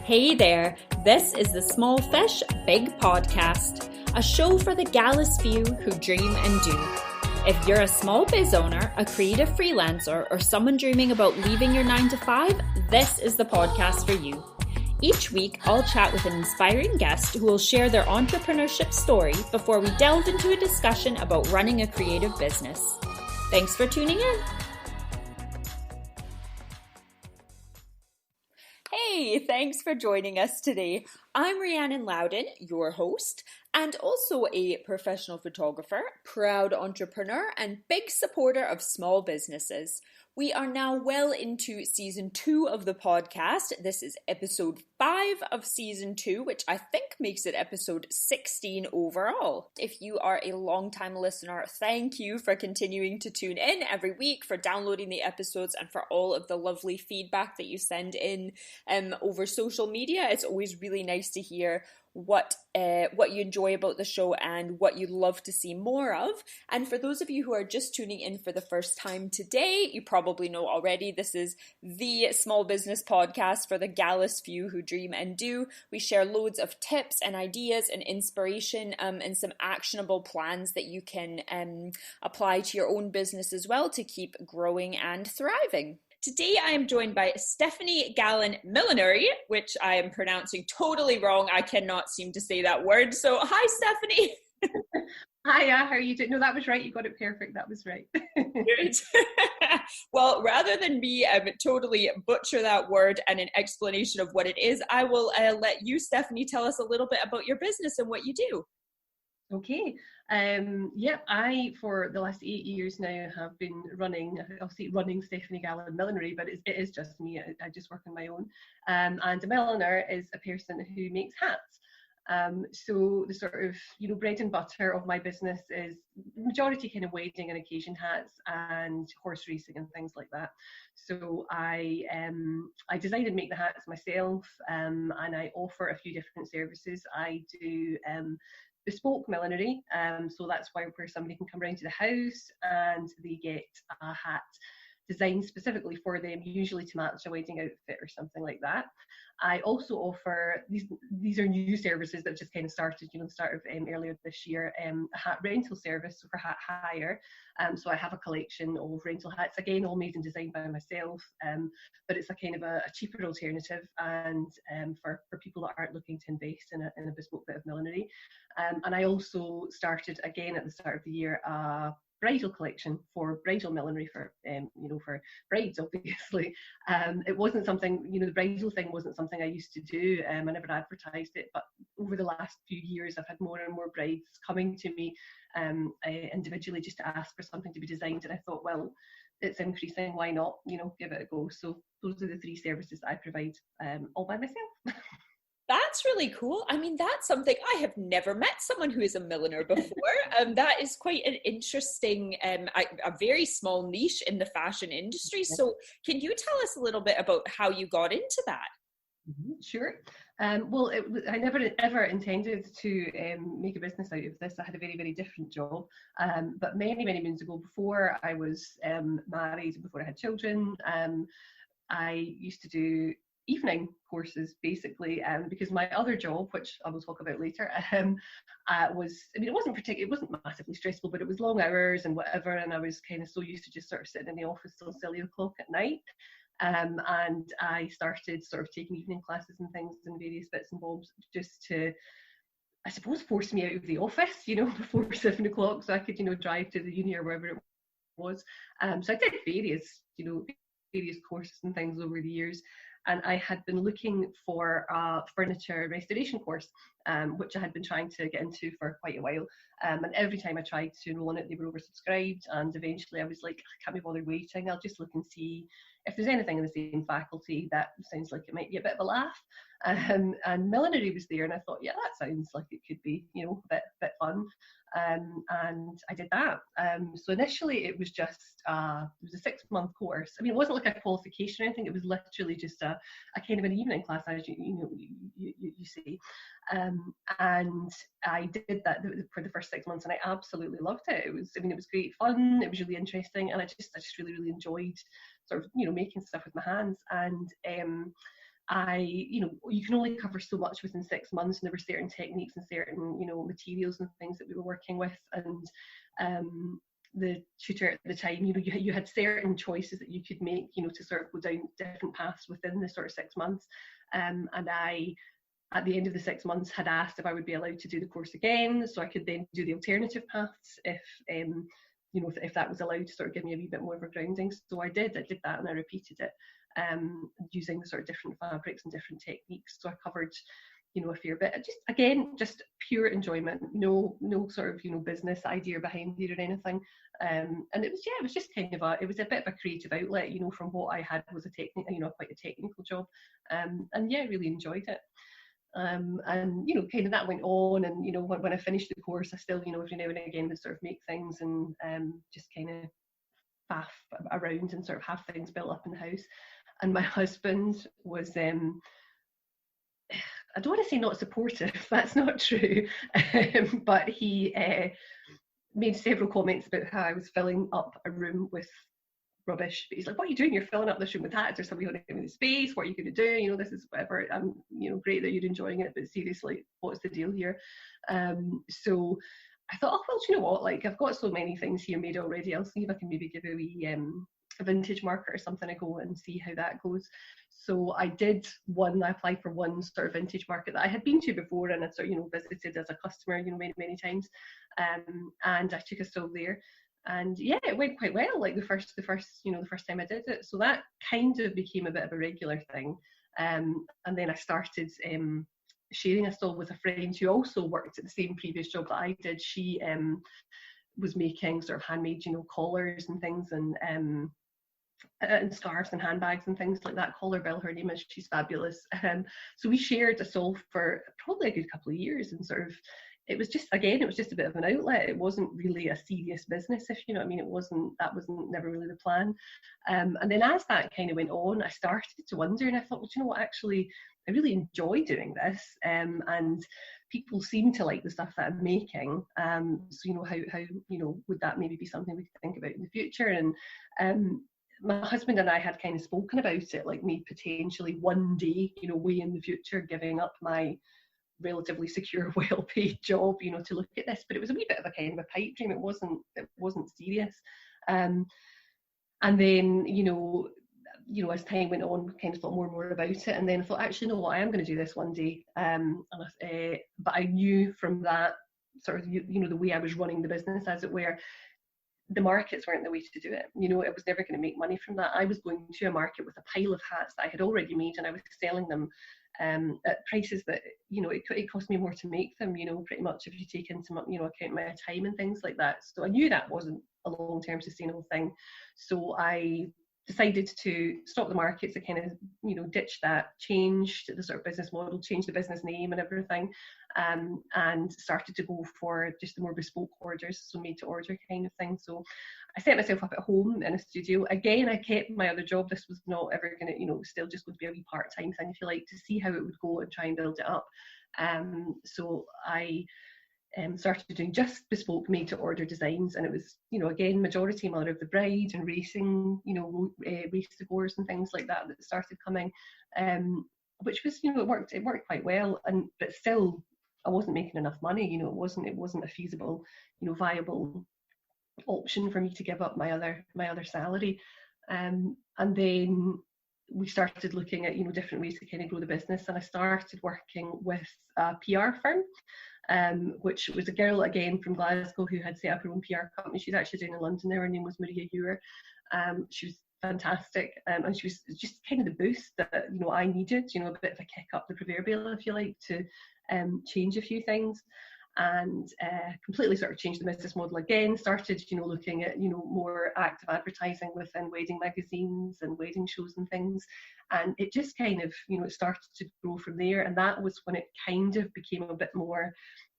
Hey there, this is the Small Fish, Big Podcast, a show for the gallus few who dream and do. If you're a small biz owner, a creative freelancer, or someone dreaming about leaving your 9-to-5, this is the podcast for you. Each week, I'll chat with an inspiring guest who will share their entrepreneurship story before we delve into a discussion about running a creative business. Thanks for tuning in. Hey, thanks for joining us today. I'm Rhiannon Loudon, your host, and also a professional photographer, proud entrepreneur, and big supporter of small businesses. We are now well into season 2 of the podcast. This is episode 5 of season 2, which I think makes it episode 16 overall. If you are a long-time listener, thank you for continuing to tune in every week, for downloading the episodes, and for all of the lovely feedback that you send in over social media. It's always really nice to hear what you enjoy about the show and what you'd love to see more of. And for those of you who are just tuning in for the first time today, you probably know already this is the small business podcast for the gallus few who dream and do. We share loads of tips and ideas and inspiration and some actionable plans that you can apply to your own business as well to keep growing and thriving. Today I am joined by Stephanie Gallen, Millinery, which I am pronouncing totally wrong. I cannot seem to say that word. So hi, Stephanie. Hiya, how are you doing? No, that was right. You got it perfect. That was right. Good. Well, rather than me totally butcher that word and an explanation of what it is, I will let you, Stephanie, tell us a little bit about your business and what you do. Okay. I, for the last 8 years now, have been running Stephanie Gallen Millinery, but it is just me. I just work on my own. And a milliner is a person who makes hats. So the sort of, bread and butter of my business is majority kind of wedding and occasion hats and horse racing and things like that. So I design and make the hats myself, and I offer a few different services. I do bespoke millinery, so that's where somebody can come round to the house and they get a hat designed specifically for them, usually to match a wedding outfit or something like that. I also offer, these are new services that just kind of started, earlier this year, a hat rental service for hat hire. So I have a collection of rental hats, again, all made and designed by myself, but it's a kind of a cheaper alternative, and for people that aren't looking to invest in a bespoke bit of millinery. And I also started, again, at the start of the year, a bridal collection for bridal millinery for brides, obviously. It wasn't something, the bridal thing wasn't something I used to do. I never advertised it, but over the last few years, I've had more and more brides coming to me individually just to ask for something to be designed. And I thought, well, it's increasing, why not, give it a go. So those are the 3 services that I provide all by myself. That's really cool. I mean, that's something I have never met someone who is a milliner before. That is quite an interesting, a very small niche in the fashion industry. So can you tell us a little bit about how you got into that? Sure. Well, I never ever intended to make a business out of this. I had a very, very different job. But many, many moons ago, before I was married, before I had children, I used to do evening courses basically, because my other job, which I will talk about later, it wasn't massively stressful, but it was long hours and whatever, and I was kind of so used to just sort of sitting in the office till silly o'clock at night, and I started sort of taking evening classes and things and various bits and bobs just to, I suppose, force me out of the office, before 7 o'clock, so I could, drive to the uni or wherever it was. So I did various courses and things over the years. And I had been looking for a furniture restoration course, which I had been trying to get into for quite a while. And every time I tried to enroll in it, they were oversubscribed. And eventually I was like, I can't be bothered waiting. I'll just look and see if there's anything in the same faculty that sounds like it might be a bit of a laugh. And millinery was there, and I thought, yeah, that sounds like it could be, a bit fun. And I did that. So initially it was just it was a 6-month course. I mean, it wasn't like a qualification or anything. It was literally just a kind of an evening class, as you see. And I did that for the first 6 months, and I absolutely loved it. It was great fun. It was really interesting, and I just really enjoyed sort of making stuff with my hands. And you can only cover so much within 6 months, and there were certain techniques and certain materials and things that we were working with, and the tutor at the time, you had certain choices that you could make, to sort of go down different paths within the sort of 6 months. And I, at the end of the 6 months, had asked if I would be allowed to do the course again, so I could then do the alternative paths if that was allowed to sort of give me a wee bit more of a grounding. So I did that, and I repeated it, using the sort of different fabrics and different techniques. So I covered a fair bit. Just pure enjoyment, no sort of business idea behind it or anything. And it was just kind of a bit of a creative outlet, from what I had was quite a technical job. And I really enjoyed it. And kind of that went on, and when I finished the course, I still every now and again would sort of make things and just kind of faff around and sort of have things built up in the house. And my husband was I don't want to say not supportive, that's not true, but he made several comments about how I was filling up a room with rubbish. But he's like, what are you doing? You're filling up this room with that. There's somebody on the space. What are you going to do? This is whatever. Great that you're enjoying it, but seriously, what's the deal here? So I thought, oh, well, do you know what? Like, I've got so many things here made already. I'll see if I can maybe give a wee a vintage market or something a go and see how that goes. So I did I applied for one sort of vintage market that I had been to before, and I sort of visited as a customer many times, and I took a stall there, and it went quite well, like the first time I did it. So that kind of became a bit of a regular thing, and then I started sharing a stall with a friend who also worked at the same previous job that I did. She was making sort of handmade collars and things, and scarves and handbags and things like that. Call her Bill, her name is, she's fabulous. So we shared a stall for probably a good couple of years, and sort of it was just a bit of an outlet. It wasn't really a serious business, if you know what I mean. That wasn't never really the plan. And then as that kind of went on, I started to wonder, and I thought, well, do you know what, actually I really enjoy doing this, and people seem to like the stuff that I'm making. So how would that maybe be something we could think about in the future? And my husband and I had kind of spoken about it, like me potentially one day, way in the future, giving up my relatively secure, well-paid job, to look at this. But it was a wee bit of a kind of a pipe dream. It wasn't serious. And then, as time went on, we kind of thought more and more about it. And then I thought, actually, no, I am going to do this one day. But I knew from that sort of, the way I was running the business, as it were, the markets weren't the way to do it. I was never going to make money from that. I was going to a market with a pile of hats that I had already made, and I was selling them at prices that, it cost me more to make them, pretty much, if you take into account my time and things like that. So I knew that wasn't a long-term sustainable thing. So I decided to stop the markets. I kind of, ditched that, changed the sort of business model, changed the business name and everything, and started to go for just the more bespoke orders, so made to order kind of thing. So I set myself up at home in a studio. Again, I kept my other job. This was not ever going to, still just going to be a wee part-time thing, if you like, to see how it would go and try and build it up. So I started doing just bespoke made to order designs, and it was, again, majority Mother of the Bride and racing, race decors and things like that started coming, which was, it worked quite well, but still I wasn't making enough money. It wasn't a feasible, viable option for me to give up my other salary. And then we started looking at, different ways to kind of grow the business, and I started working with a PR firm, which was a girl, again, from Glasgow, who had set up her own PR company. She's actually down in London there. Her name was Maria Ewer. She was fantastic, and she was just kind of the boost that I needed, a bit of a kick up the proverbial, if you like, to change a few things, and completely sort of changed the business model again. Started looking at more active advertising within wedding magazines and wedding shows and things, and it just kind of it started to grow from there. And that was when it kind of became a bit more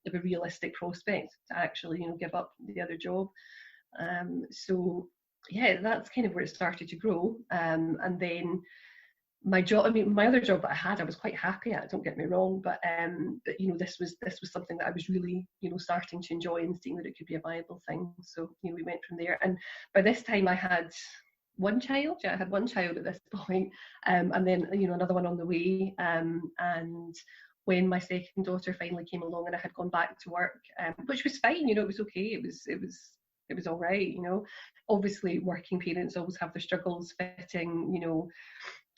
of a realistic prospect to actually give up the other job. So yeah, that's kind of where it started to grow. And then my job, I mean, my other job that I had, I was quite happy at, don't get me wrong, but you know, this was something that I was really, you know, starting to enjoy and seeing that it could be a viable thing. So, you know, we went from there. And by this time I had one child. Yeah, I had one child at this point, and then, you know, another one on the way. And when my second daughter finally came along and I had gone back to work, which was fine, you know, it was okay. It was all right, you know. Obviously, working parents always have their struggles fitting, you know,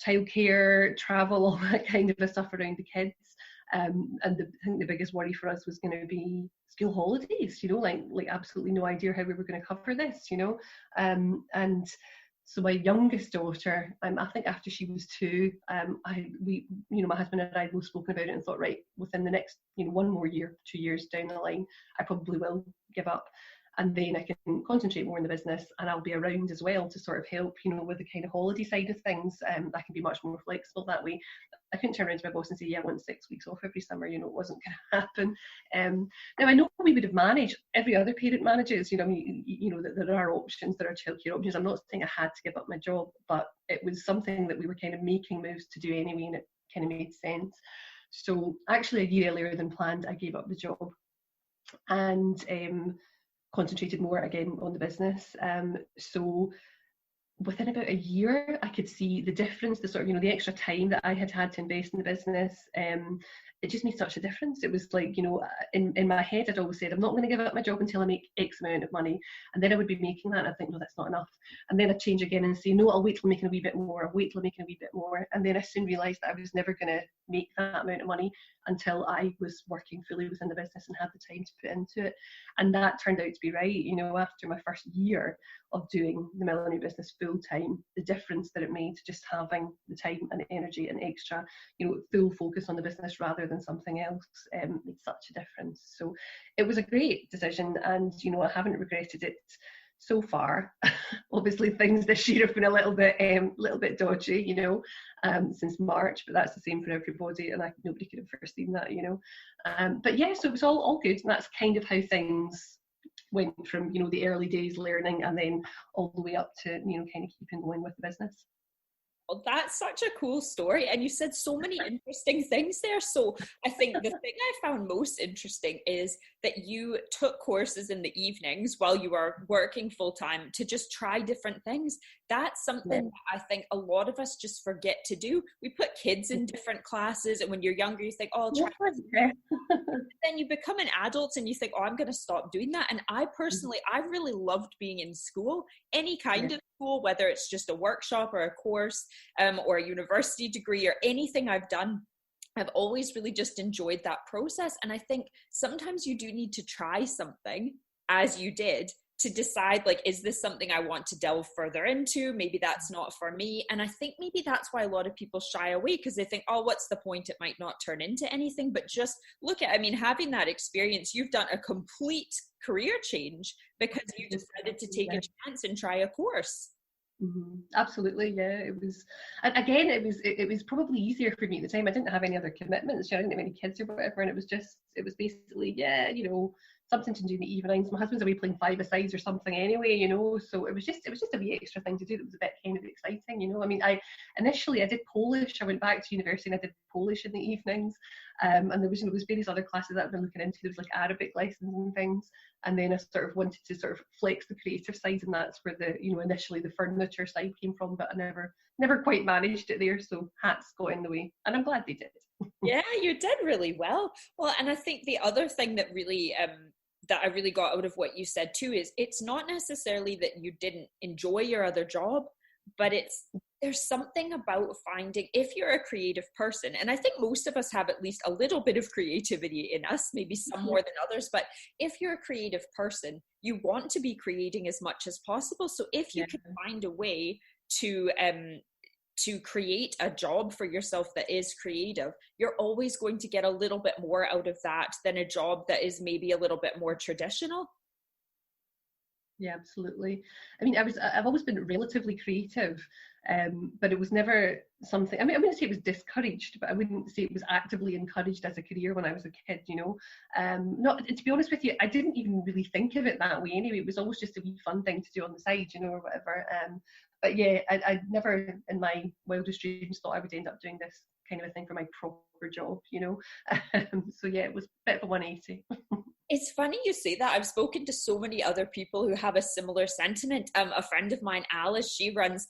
childcare, travel, all that kind of stuff around the kids. And I think the biggest worry for us was going to be school holidays, you know, like absolutely no idea how we were going to cover this, you know. And so my youngest daughter, I think after she was 2, we, you know, my husband and I had both spoken about it and thought, right, within the next, you know, 1 more year, 2 years down the line, I probably will give up. And then I can concentrate more in the business, and I'll be around as well to sort of help, you know, with the kind of holiday side of things. I can be much more flexible that way. I couldn't turn around to my boss and say, yeah, I want 6 weeks off every summer, you know, it wasn't going to happen. Now, I know we would have managed, every other parent manages, you know, I mean, you know, that there are options, there are childcare options. I'm not saying I had to give up my job, but it was something that we were kind of making moves to do anyway, and it kind of made sense. So actually a year earlier than planned, I gave up the job and concentrated more again on the business. So within about a year, I could see the difference, the sort of, you know, the extra time that I had had to invest in the business. It just made such a difference. It was like, you know, in my head, I'd always said, I'm not going to give up my job until I make X amount of money. And then I would be making that, and I think, no, that's not enough. And then I'd change again and say, no, I'll wait till I'm making a wee bit more. I'll wait till I'm making a wee bit more. And then I soon realised that I was never going to make that amount of money until I was working fully within the business and had the time to put into it. And that turned out to be right. You know, after my first year of doing the millinery business full time, the difference that it made just having the time and the energy and extra, you know, full focus on the business rather than something else made such a difference. So it was a great decision, and, you know, I haven't regretted it so far. Obviously things this year have been a little bit dodgy, you know, since March, but that's the same for everybody, and nobody could have foreseen that, you know. But yeah, so it was all good, and that's kind of how things went from, you know, the early days learning and then all the way up to, you know, kind of keeping going with the business. Well, that's such a cool story, and you said so many interesting things there. So I think the thing I found most interesting is that you took courses in the evenings while you were working full time to just try different things. That's something that I think a lot of us just forget to do. We put kids in different classes, and when you're younger, you think, oh, I'll try. Then you become an adult and you think, oh, I'm going to stop doing that. And I personally, I really loved being in school, any kind of school, whether it's just a workshop or a course, or a university degree or anything I've done. I've always really just enjoyed that process. And I think sometimes you do need to try something, as you did, to decide, like, is this something I want to delve further into? Maybe that's not for me. And I think maybe that's why a lot of people shy away, because they think, oh, what's the point? It might not turn into anything. But just look at, I mean, having that experience, you've done a complete career change because you decided to take a chance and try a course. Mm-hmm. Absolutely, yeah. It was, and again, it was probably easier for me at the time. I didn't have any other commitments. I didn't have any kids or whatever, and it was basically, yeah, you know, something to do in the evenings. My husband's away playing five-a-sides or something anyway, you know. So it was just a wee extra thing to do that was a bit kind of exciting, you know. I mean, I did Polish. I went back to university and I did Polish in the evenings, and there was, you know, there's various other classes that I've been looking into. There was like Arabic lessons and things. And then I sort of wanted to sort of flex the creative side, and that's where the, you know, initially the furniture side came from, but I never quite managed it there. So hats got in the way, and I'm glad they did. Yeah, you did really well. Well, and I think the other thing that really that I really got out of what you said too is it's not necessarily that you didn't enjoy your other job, but there's something about finding, if you're a creative person, and I think most of us have at least a little bit of creativity in us, maybe some more than others, but if you're a creative person, you want to be creating as much as possible. So if you can find a way to create a job for yourself that is creative, you're always going to get a little bit more out of that than a job that is maybe a little bit more traditional. Yeah, absolutely. I mean, I've always been relatively creative, but it was never something, I mean, I wouldn't say it was discouraged, but I wouldn't say it was actively encouraged as a career when I was a kid, you know. Not, to be honest with you, I didn't even really think of it that way anyway. It was always just a wee fun thing to do on the side, you know, or whatever. But yeah, I never in my wildest dreams thought I would end up doing this kind of a thing for my proper job, you know. So yeah, it was a bit of a 180. It's funny you say that. I've spoken to so many other people who have a similar sentiment. A friend of mine, Alice, she runs